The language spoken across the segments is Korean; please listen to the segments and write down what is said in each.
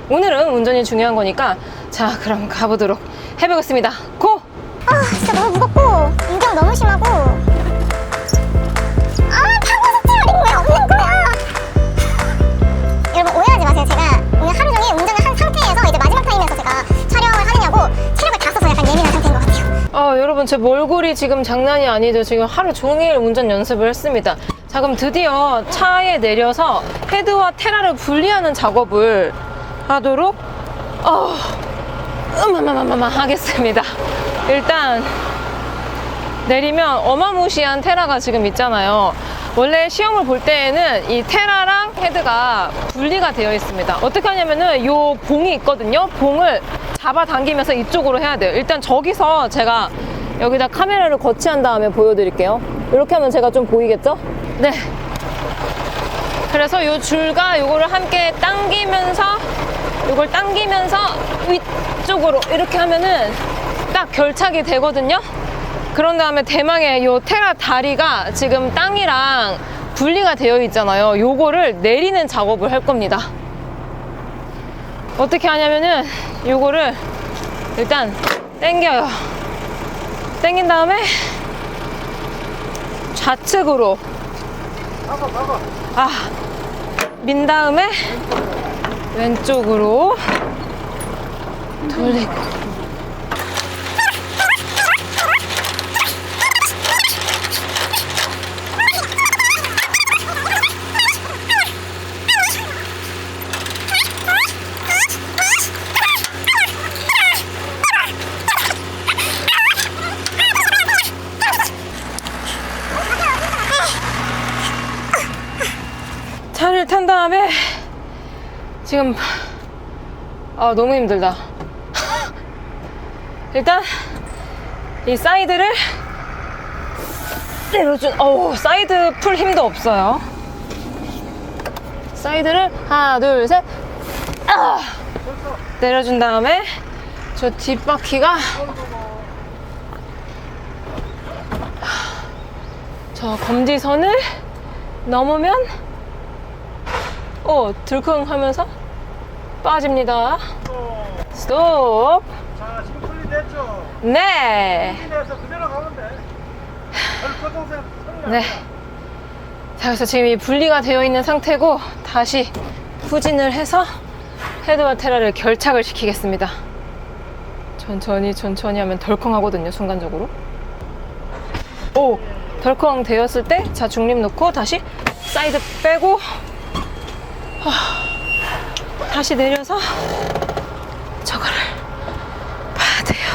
오늘은 운전이 중요한 거니까 자, 그럼 가보도록 해보겠습니다. 고! 아 진짜 너무 무겁고 인경 너무 심하고 타고 싶지만 링왜 없는 거야. 여러분 오해하지 마세요. 제가 오늘 하루 종일 운전을 한 상태에서 이제 마지막 타임에서 제가 촬영을 하느냐고 체력을 다 써서 약간 예민한 상태인 것 같아요. 여러분 제 몰골이 지금 장난이 아니죠. 지금 하루 종일 운전 연습을 했습니다. 자, 그럼 드디어 차에 내려서 헤드와 테라를 분리하는 작업을 하도록 하겠습니다. 일단 내리면 어마무시한 테라가 지금 있잖아요. 원래 시험을 볼 때에는 이 테라랑 헤드가 분리가 되어 있습니다. 어떻게 하냐면은 요 봉이 있거든요. 봉을 잡아당기면서 이쪽으로 해야 돼요. 일단 저기서 제가 여기다 카메라를 거치한 다음에 보여드릴게요. 이렇게 하면 제가 좀 보이겠죠? 네. 그래서 요 줄과 요거를 함께 당기면서 요걸 당기면서 위쪽으로 이렇게 하면은 딱 결착이 되거든요. 그런 다음에 대망의 요 테라 다리가 지금 땅이랑 분리가 되어 있잖아요. 요거를 내리는 작업을 할 겁니다. 어떻게 하냐면은 요거를 일단 당겨요. 당긴 다음에 좌측으로 민 다음에 왼쪽으로 돌리고 차를 탄 다음에 지금 너무 힘들다. 일단 이 사이드를 내려준 사이드 풀 힘도 없어요. 사이드를 하나 둘 셋 내려준 다음에 저 뒷바퀴가 저 검지선을 넘으면 들컹 하면서 빠집니다. 스톱. 자, 지금 분리됐죠? 네. 분리돼서 그대로 가면 돼. 네. 자, 그래서 지금 이 분리가 되어 있는 상태고 다시 후진을 해서 헤드와 테라를 결착을 시키겠습니다. 천천히 하면 덜컹 하거든요, 순간적으로. 덜컹 되었을 때 자, 중립 놓고 다시 사이드 빼고 다시 내려서 저거를 봐야 돼요.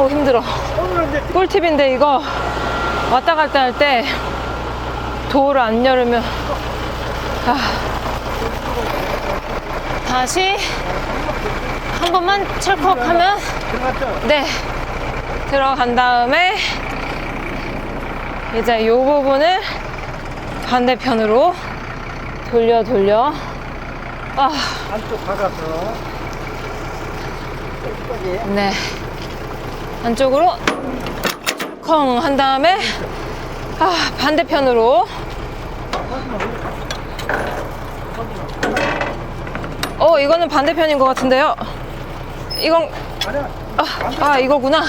힘들어. 꿀팁인데 이거 왔다 갔다 할 때 도어를 안 열으면 다시 한 번만 철컥 하면 네, 들어간 다음에 이제 이 부분을 반대편으로 돌려 안쪽 박아서 네, 안쪽으로 컹 한 다음에 반대편으로 이거는 반대편인 것 같은데요. 이건 이거구나.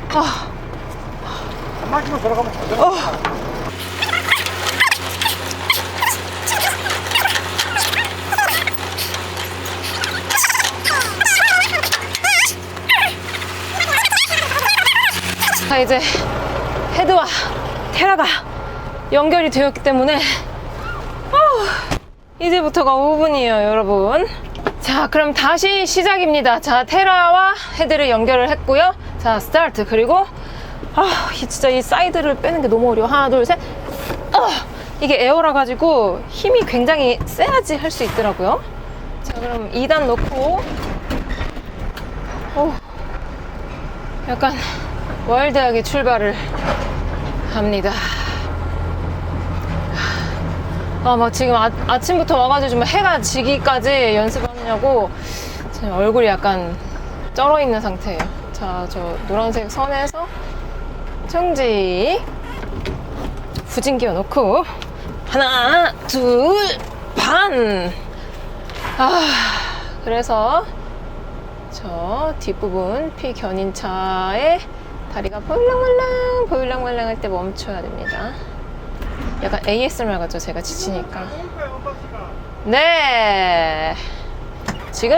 한 바퀴만 돌아가면 돼. 자, 이제 헤드와 테라가 연결이 되었기 때문에 이제부터가 5분이에요, 여러분. 자, 그럼 다시 시작입니다. 자, 테라와 헤드를 연결을 했고요. 자, 스타트. 그리고 진짜 이 사이드를 빼는 게 너무 어려워. 하나 둘 셋. 이게 에어라 가지고 힘이 굉장히 세야지 할 수 있더라고요. 자, 그럼 2단 넣고 약간 와일드하게 출발을 합니다. 막 지금 아침부터 와가지고 좀 해가 지기까지 연습을 하느냐고 지금 얼굴이 약간 쩔어 있는 상태예요. 자, 저 노란색 선에서 정지, 후진기어 놓고 하나 둘 반 그래서 저 뒷부분 피견인차에 다리가 보일랑말랑 할 때 멈춰야 됩니다. 약간 ASMR 같죠? 제가 지치니까. 네. 지금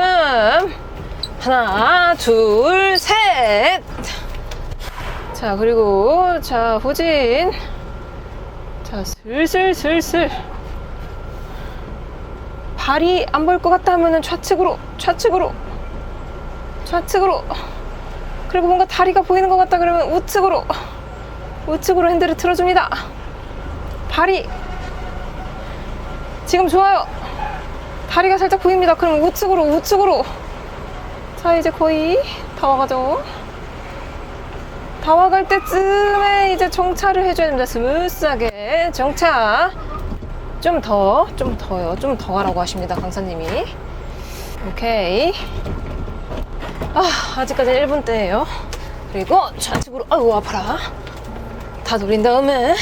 하나, 둘, 셋. 자, 그리고 자, 후진. 자, 슬슬. 발이 안 보일 것 같다 하면은 좌측으로. 그리고 뭔가 다리가 보이는 것 같다 그러면 우측으로 핸들을 틀어줍니다. 발이 지금 좋아요. 다리가 살짝 보입니다. 그럼 우측으로. 자, 이제 거의 다 와가죠. 다 와갈 때쯤에 이제 정차를 해줘야 됩니다. 스무스하게 정차. 좀 더요. 좀 더 하라고 하십니다, 강사님이. 오케이. 아직까지 1분대예요. 그리고 좌측으로. 아이고, 아파라. 다 돌린 다음에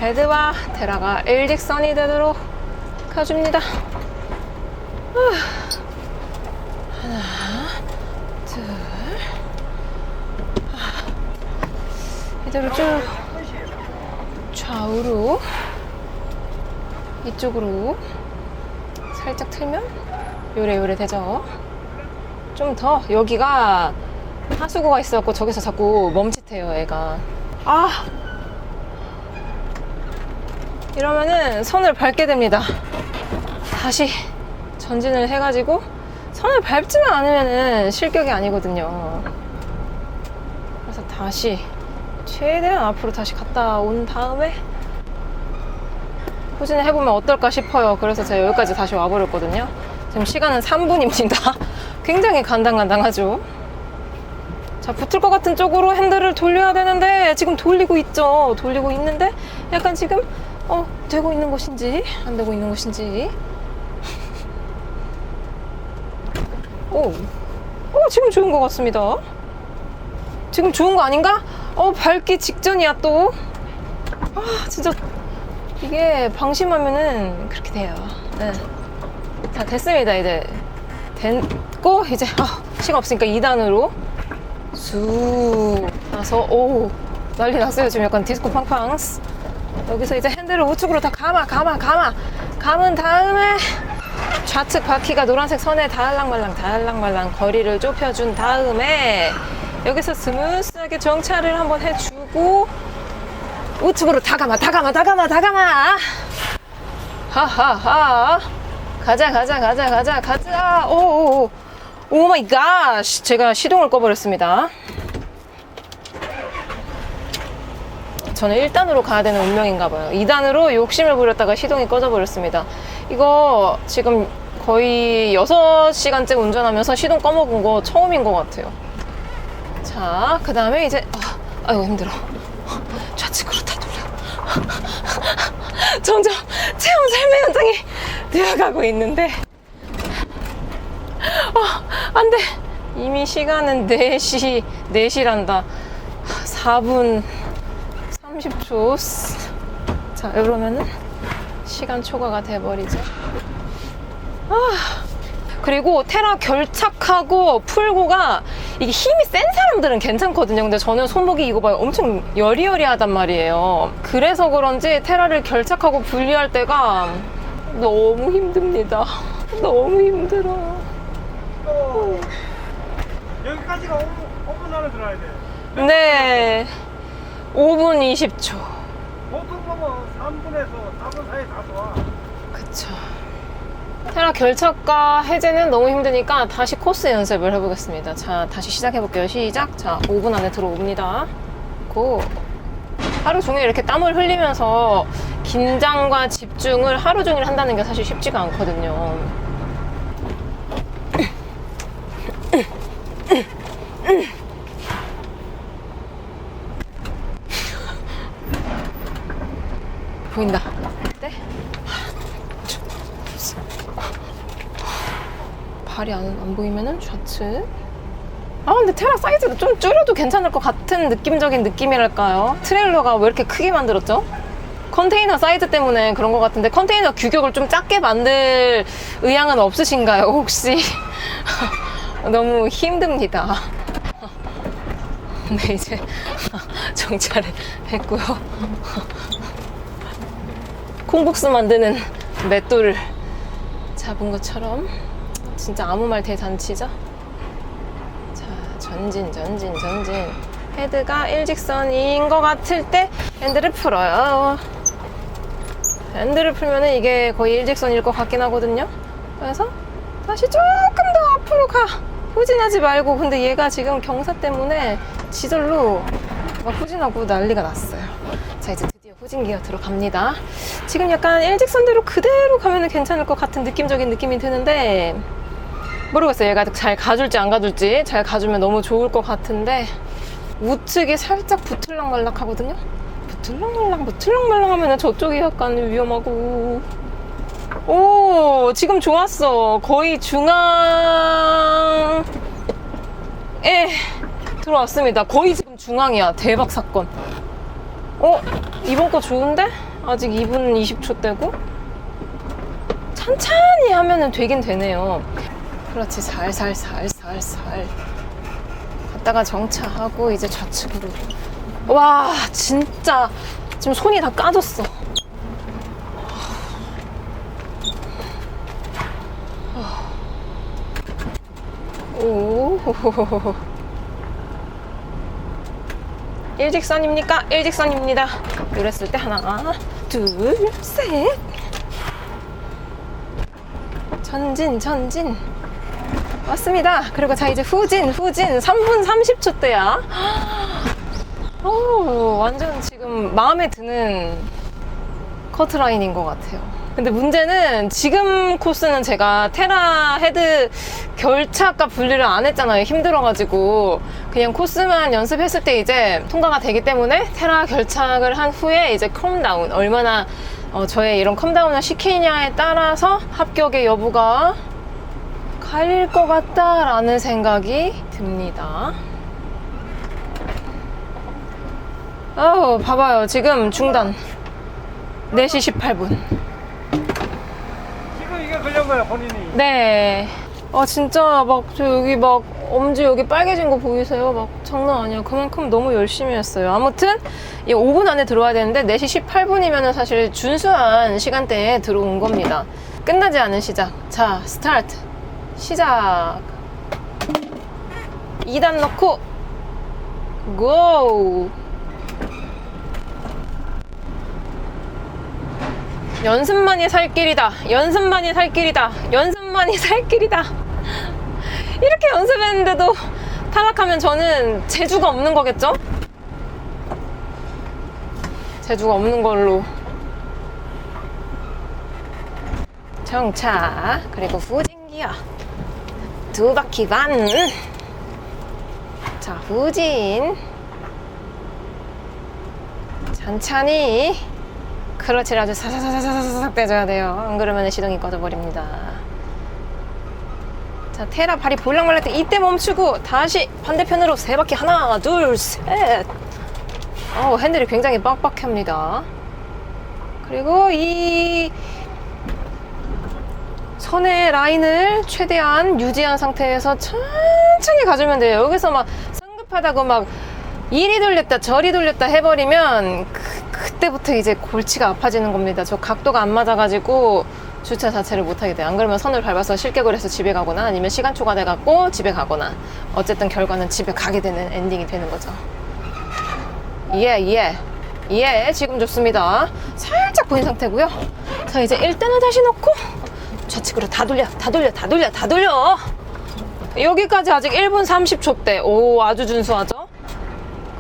헤드와 테라가 일직선이 되도록 가줍니다. 하나, 둘. 이대로 쭉 좌우로 이쪽으로 살짝 틀면 요래 되죠. 좀 더. 여기가 하수구가 있어갖고 저기서 자꾸 멈칫해요, 애가. 이러면은 선을 밟게 됩니다. 다시 전진을 해가지고 선을 밟지만 않으면은 실격이 아니거든요. 그래서 다시 최대한 앞으로 다시 갔다 온 다음에 후진을 해보면 어떨까 싶어요. 그래서 제가 여기까지 다시 와버렸거든요. 지금 시간은 3분입니다. 굉장히 간당간당하죠. 자, 붙을 것 같은 쪽으로 핸들을 돌려야 되는데 지금 돌리고 있죠. 돌리고 있는데 약간 지금 되고 있는 것인지 안 되고 있는 것인지. 지금 좋은 것 같습니다. 지금 좋은 거 아닌가? 밟기 직전이야 또. 진짜 이게 방심하면은 그렇게 돼요. 네. 자, 됐습니다. 이제 됐고 이제 시간 없으니까 2단으로 쑥 나서 난리 났어요. 지금 약간 디스코 팡팡. 여기서 이제 핸들을 우측으로 다 감은 다음에 좌측 바퀴가 노란색 선에 달랑말랑 거리를 좁혀준 다음에 여기서 스무스하게 정차를 한번 해주고 우측으로 다 감아. 하하하. 가자. 오 마이 갓. 제가 시동을 꺼버렸습니다. 저는 1단으로 가야 되는 운명인가 봐요. 2단으로 욕심을 부렸다가 시동이 꺼져 버렸습니다. 이거 지금 거의 6시간째 운전하면서 시동 꺼먹은 거 처음인 것 같아요. 자, 그 다음에 이제 아이고 힘들어. 좌측으로 다 돌려. 점점 체험 삶의 현장이 되어가고 있는데 안 돼. 이미 시간은 4시란다. 4분 30초. 자, 이러면은 시간 초과가 돼버리죠. 그리고 테라 결착하고 풀고가 이게 힘이 센 사람들은 괜찮거든요. 근데 저는 손목이 이거 봐요. 엄청 여리여리하단 말이에요. 그래서 그런지 테라를 결착하고 분리할 때가 너무 힘듭니다. 너무 힘들어. 여기까지가 5분 안에 들어야 돼. 네. 5분 20초. 보통 보면 3분에서 4분 사이 다 좋아. 그쵸. 테라 결착과 해제는 너무 힘드니까 다시 코스 연습을 해보겠습니다. 자, 다시 시작해볼게요. 시작. 자, 5분 안에 들어옵니다. 고. 하루 종일 이렇게 땀을 흘리면서 긴장과 집중을 하루 종일 한다는 게 사실 쉽지가 않거든요. 보인다. 네? 발이 안 보이면은 좌측. 근데 테라 사이즈가 좀 줄여도 괜찮을 것 같은 느낌적인 느낌이랄까요? 트레일러가 왜 이렇게 크게 만들었죠? 컨테이너 사이즈 때문에 그런 것 같은데 컨테이너 규격을 좀 작게 만들 의향은 없으신가요, 혹시? 너무 힘듭니다. 네, 이제 정찰을 했고요. 콩국수 만드는 맷돌을 잡은 것처럼 진짜 아무 말 대잔치죠? 자, 전진. 헤드가 일직선인 것 같을 때 핸들을 풀어요. 핸들을 풀면은 이게 거의 일직선일 것 같긴 하거든요. 그래서 다시 조금 더 앞으로 가. 후진하지 말고. 근데 얘가 지금 경사 때문에 지절로 막 후진하고 난리가 났어요. 자, 이제 드디어 후진 기어 들어갑니다. 지금 약간 일직선대로 그대로 가면은 괜찮을 것 같은 느낌적인 느낌이 드는데 모르겠어요. 얘가 잘 가줄지 안 가줄지. 잘 가주면 너무 좋을 것 같은데 우측이 살짝 부틀락말락 하거든요. 부틀락말락 하면은 저쪽이 약간 위험하고. 오, 지금 좋았어. 거의 중앙에 들어왔습니다. 거의 지금 중앙이야. 대박 사건. 이번 거 좋은데? 아직 2분 20초 되고 천천히 하면은 되긴 되네요. 그렇지. 살살 갔다가 정차하고 이제 좌측으로. 와, 진짜 지금 손이 다 까졌어. 오, 일직선입니까? 일직선입니다. 이랬을 때 하나, 둘, 셋. 전진. 왔습니다. 그리고 자, 이제 후진 3분 30초대야. 오, 완전 지금 마음에 드는 커트라인인 것 같아요. 근데 문제는 지금 코스는 제가 테라 헤드 결착과 분리를 안 했잖아요. 힘들어가지고 그냥 코스만 연습했을 때 이제 통과가 되기 때문에 테라 결착을 한 후에 이제 컴다운, 얼마나 저의 이런 컴다운을 시키냐에 따라서 합격의 여부가 갈릴 것 같다라는 생각이 듭니다. 봐봐요. 지금 중단 4시 18분. 지금 이게 걸린 거야, 본인이. 네. 진짜 막 저 여기 막 엄지 여기 빨개진 거 보이세요? 막 장난 아니야. 그만큼 너무 열심히 했어요. 아무튼 이 5분 안에 들어와야 되는데 4시 18분이면 사실 준수한 시간대에 들어온 겁니다. 끝나지 않은 시작. 자, 스타트. 시작. 2단 넣고 고! 연습만이 살 길이다. 이렇게 연습했는데도 탈락하면 저는 재주가 없는 거겠죠? 재주가 없는 걸로. 정차, 그리고 후진기어 2바퀴 반. 자, 후진. 천천히. 그렇지, 아주 사사사사사삭 떼줘야 돼요. 안 그러면 시동이 꺼져버립니다. 자, 테라 발이 볼락말락 때 이때 멈추고 다시 반대편으로 3바퀴 하나, 둘, 셋. 핸들이 굉장히 빡빡합니다. 그리고 이 선의 라인을 최대한 유지한 상태에서 천천히 가주면 돼요. 여기서 막 성급하다고 막 이리 돌렸다 저리 돌렸다 해버리면 그때부터 이제 골치가 아파지는 겁니다. 저 각도가 안 맞아가지고 주차 자체를 못하게 돼요. 안 그러면 선을 밟아서 실격을 해서 집에 가거나 아니면 시간 초과돼갖고 집에 가거나 어쨌든 결과는 집에 가게 되는 엔딩이 되는 거죠. 지금 좋습니다. 살짝 보인 상태고요. 자, 이제 1단을 다시 넣고 좌측으로 다 돌려. 여기까지 아직 1분 30초대. 오, 아주 준수하죠?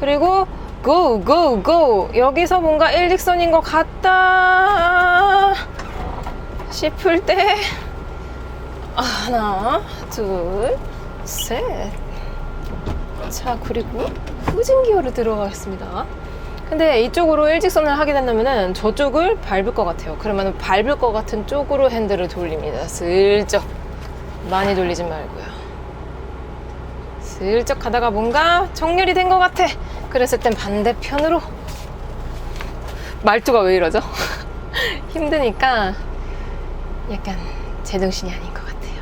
그리고 고! 여기서 뭔가 일직선인 것 같다 싶을 때 하나, 둘, 셋. 자, 그리고 후진기어를 들어가겠습니다. 근데 이쪽으로 일직선을 하게 된다면은 저쪽을 밟을 것 같아요. 그러면 밟을 것 같은 쪽으로 핸들을 돌립니다. 슬쩍. 많이 돌리지 말고요. 슬쩍 가다가 뭔가 정렬이 된 것 같아. 그랬을 땐 반대편으로 말투가 왜 이러죠? 힘드니까 약간 제정신이 아닌 것 같아요.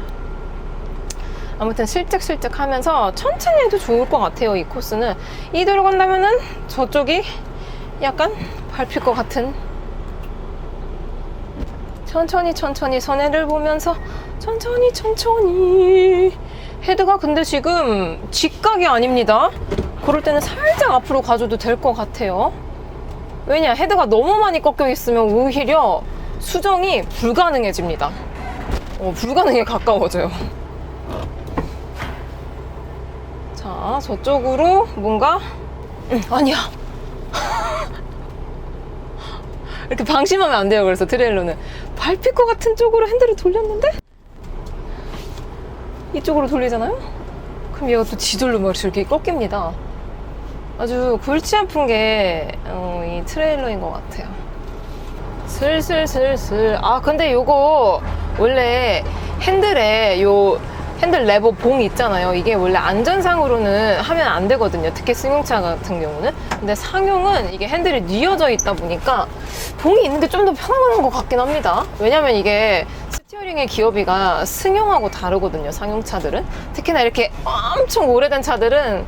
아무튼 슬쩍슬쩍 하면서 천천히 해도 좋을 것 같아요. 이 코스는 이대로 간다면은 저쪽이 약간 밟힐 것 같은, 천천히 선해를 보면서 천천히. 헤드가 근데 지금 직각이 아닙니다. 그럴 때는 살짝 앞으로 가줘도 될 것 같아요. 왜냐, 헤드가 너무 많이 꺾여 있으면 오히려 수정이 불가능해집니다. 불가능에 가까워져요. 자, 저쪽으로 뭔가 아니야. 이렇게 방심하면 안 돼요. 그래서 트레일러는 밟힐 것 같은 쪽으로 핸들을 돌렸는데 이쪽으로 돌리잖아요? 그럼 얘가 또 지돌로 막 이렇게 꺾입니다. 아주 골치 아픈 게 이 트레일러인 것 같아요. 슬슬. 아, 근데 요거 원래 핸들에 요 핸들 레버 봉 있잖아요. 이게 원래 안전상으로는 하면 안 되거든요. 특히 승용차 같은 경우는. 근데 상용은 이게 핸들이 뉘어져 있다 보니까 봉이 있는 게 좀 더 편한 것 같긴 합니다. 왜냐면 이게 스티어링의 기어비가 승용하고 다르거든요. 상용차들은. 특히나 이렇게 엄청 오래된 차들은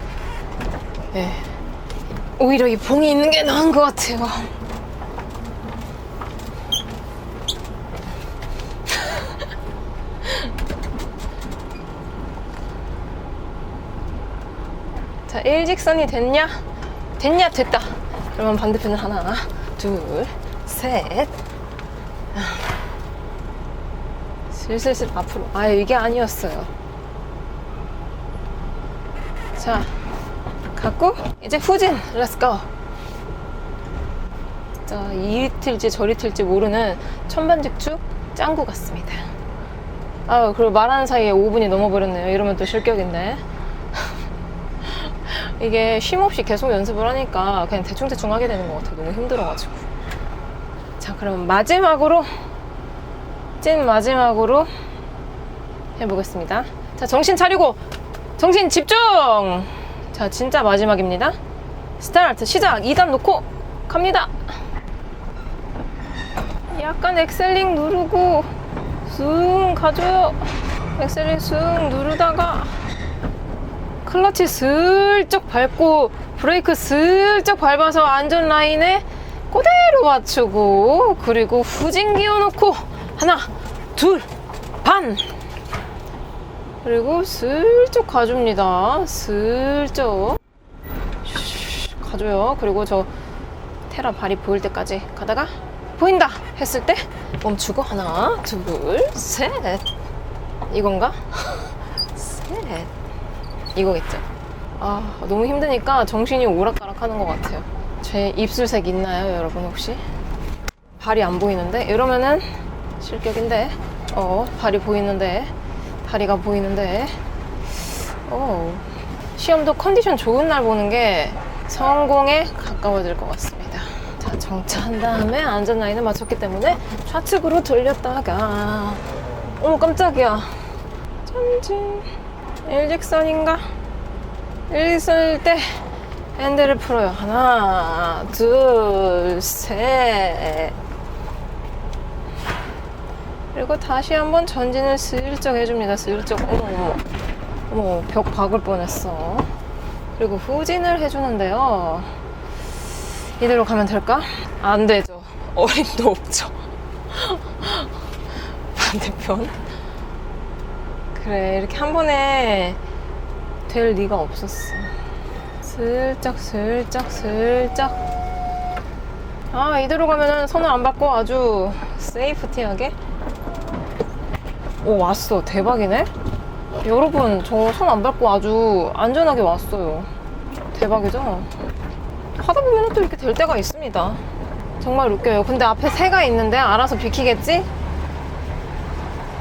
오히려 이 봉이 있는 게 나은 것 같아요. 자, 일직선이 됐냐? 됐다. 그러면 반대편을 하나, 둘, 셋. 슬슬 앞으로. 아, 이게 아니었어요. 자, 갖고 이제 후진. 렛츠고. 자, 이리 튈지 저리 튈지 모르는 천반직축 짱구 같습니다. 아, 그리고 말하는 사이에 5분이 넘어버렸네요. 이러면 또 실격인데. 이게 쉼없이 계속 연습을 하니까 그냥 대충 하게 되는 것 같아요. 너무 힘들어가지고. 자, 그럼 마지막으로 찐 마지막으로 해보겠습니다. 자, 정신 차리고 정신 집중. 자, 진짜 마지막입니다. 스타트 시작. 2단 놓고 갑니다. 약간 엑셀링 누르고 쑥 가줘요. 엑셀링 쑥 누르다가 클러치 슬쩍 밟고 브레이크 슬쩍 밟아서 안전 라인에 그대로 맞추고, 그리고 후진 기어 놓고 하나, 둘, 반. 그리고 슬쩍 가줍니다. 슬쩍 가줘요. 그리고 저 테라 발이 보일 때까지 가다가 보인다 했을 때 멈추고 하나, 둘, 셋. 이건가? 셋. 이거겠죠. 아, 너무 힘드니까 정신이 오락가락 하는 것 같아요. 제 입술색 있나요, 여러분? 혹시? 발이 안 보이는데? 이러면은 실격인데. 발이 보이는데, 다리가 보이는데. 시험도 컨디션 좋은 날 보는 게 성공에 가까워질 것 같습니다. 자, 정차한 다음에 안전 라인을 맞췄기 때문에 좌측으로 돌렸다가 깜짝이야. 전진. 일직선인가? 일직선일 때 핸들을 풀어요. 하나, 둘, 셋. 그리고 다시 한번 전진을 슬쩍 해줍니다. 슬쩍. 어머, 벽 박을 뻔했어. 그리고 후진을 해주는데요. 이대로 가면 될까? 안 되죠. 어림도 없죠. 반대편. 그래, 이렇게 한 번에 될 리가 없었어. 슬쩍. 아, 이대로 가면은 손을 안 밟고 아주 세이프티하게. 오, 왔어. 대박이네. 여러분, 저 손 안 밟고 아주 안전하게 왔어요. 대박이죠? 하다 보면 또 이렇게 될 때가 있습니다. 정말 웃겨요. 근데 앞에 새가 있는데 알아서 비키겠지?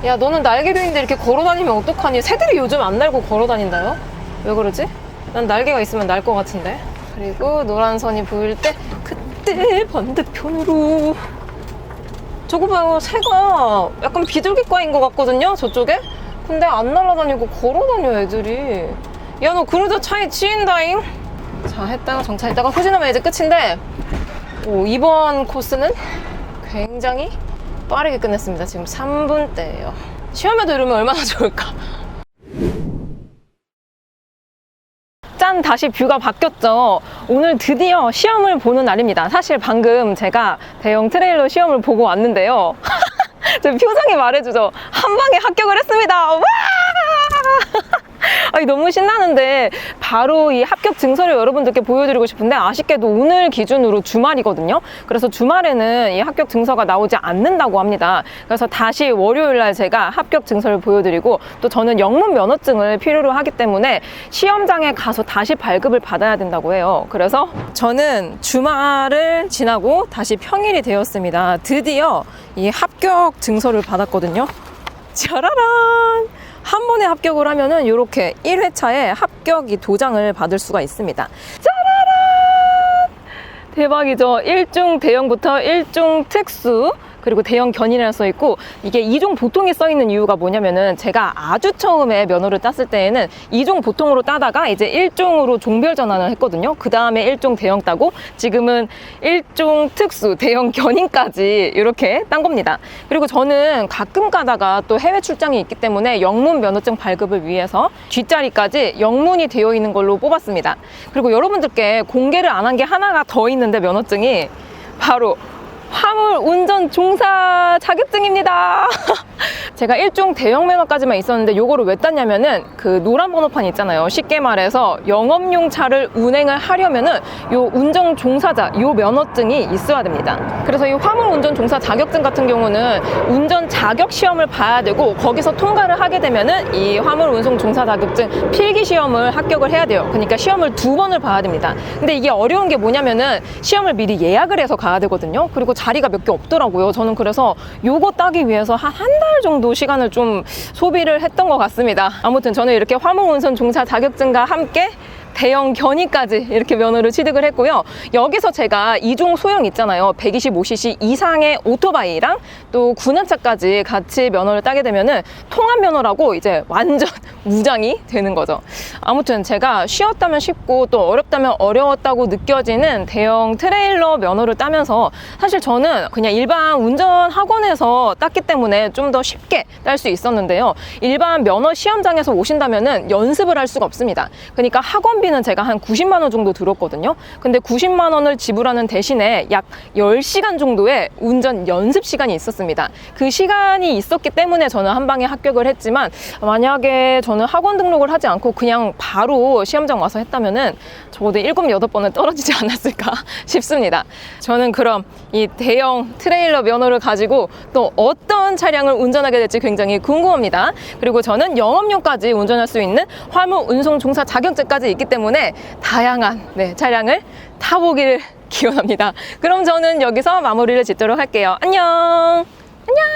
야, 너는 날개도인데 이렇게 걸어다니면 어떡하니? 새들이 요즘 안 날고 걸어다닌다요? 왜 그러지? 난 날개가 있으면 날 것 같은데. 그리고 노란 선이 보일 때 그때 반대편으로. 저거 봐요. 새가 약간 비둘기과인 것 같거든요, 저쪽에? 근데 안 날아다니고 걸어다녀, 애들이. 야, 너 그러다 차에 치인다잉? 자, 했다가 정차했다가 후진하면 이제 끝인데, 오, 이번 코스는 굉장히 빠르게 끝냈습니다. 지금 3분대예요. 시험에도 이러면 얼마나 좋을까. 짠! 다시 뷰가 바뀌었죠. 오늘 드디어 시험을 보는 날입니다. 사실 방금 제가 대형 트레일러 시험을 보고 왔는데요. 제 표정이 말해주죠. 한 방에 합격을 했습니다. 와! 아니, 너무 신나는데 바로 이 합격 증서를 여러분들께 보여드리고 싶은데 아쉽게도 오늘 기준으로 주말이거든요. 그래서 주말에는 이 합격 증서가 나오지 않는다고 합니다. 그래서 다시 월요일날 제가 합격 증서를 보여드리고 또 저는 영문 면허증을 필요로 하기 때문에 시험장에 가서 다시 발급을 받아야 된다고 해요. 그래서 저는 주말을 지나고 다시 평일이 되었습니다. 드디어 이 합격 증서를 받았거든요. 짜라란! 한 번에 합격을 하면은 이렇게 1회차에 합격이 도장을 받을 수가 있습니다. 짜라란! 대박이죠. 1중 대형부터 1중 특수, 그리고 대형 견인이라 써 있고, 이게 2종 보통이 써 있는 이유가 뭐냐면은 제가 아주 처음에 면허를 땄을 때에는 2종 보통으로 따다가 이제 1종으로 종별 전환을 했거든요. 그 다음에 1종 대형 따고 지금은 1종 특수 대형 견인까지 이렇게 딴 겁니다. 그리고 저는 가끔 가다가 또 해외 출장이 있기 때문에 영문 면허증 발급을 위해서 뒷자리까지 영문이 되어 있는 걸로 뽑았습니다. 그리고 여러분들께 공개를 안 한 게 하나가 더 있는데, 면허증이 바로 화물 운전 종사 자격증입니다. 제가 1종 대형 면허까지만 있었는데 요거를 왜 땄냐면은 그 노란 번호판 있잖아요. 쉽게 말해서 영업용 차를 운행을 하려면은 요 운전 종사자, 요 면허증이 있어야 됩니다. 그래서 이 화물 운전 종사 자격증 같은 경우는 운전 자격 시험을 봐야 되고, 거기서 통과를 하게 되면은 이 화물 운송 종사 자격증 필기 시험을 합격을 해야 돼요. 그러니까 시험을 2번을 봐야 됩니다. 근데 이게 어려운 게 뭐냐면은 시험을 미리 예약을 해서 가야 되거든요. 그리고 자리가 몇 개 없더라고요. 저는 그래서 요거 따기 위해서 한 달 정도 시간을 좀 소비를 했던 것 같습니다. 아무튼 저는 이렇게 화물 운송 종사 자격증과 함께 대형 견인까지 이렇게 면허를 취득을 했고요. 여기서 제가 2종 소형 있잖아요. 125cc 이상의 오토바이랑 또 군함차까지 같이 면허를 따게 되면은 통합 면허라고 이제 완전 무장이 되는 거죠. 아무튼 제가 쉬웠다면 쉽고 또 어렵다면 어려웠다고 느껴지는 대형 트레일러 면허를 따면서 사실 저는 그냥 일반 운전 학원에서 땄기 때문에 좀 더 쉽게 딸 수 있었는데요. 일반 면허 시험장에서 오신다면은 연습을 할 수가 없습니다. 그러니까 학원비는 제가 한 90만 원 정도 들었거든요. 근데 90만 원을 지불하는 대신에 약 10시간 정도의 운전 연습 시간이 있었습니다. 그 시간이 있었기 때문에 저는 한 방에 합격을 했지만, 만약에 저는 학원 등록을 하지 않고 그냥 바로 시험장 와서 했다면은 적어도 7, 8번은 떨어지지 않았을까 싶습니다. 저는 그럼 이 대형 트레일러 면허를 가지고 또 어떤 차량을 운전하게 될지 굉장히 궁금합니다. 그리고 저는 영업용까지 운전할 수 있는 화물 운송 종사 자격증까지 있기 때문에 다양한 차량을 타보기를 기원합니다. 그럼 저는 여기서 마무리를 짓도록 할게요. 안녕! 안녕!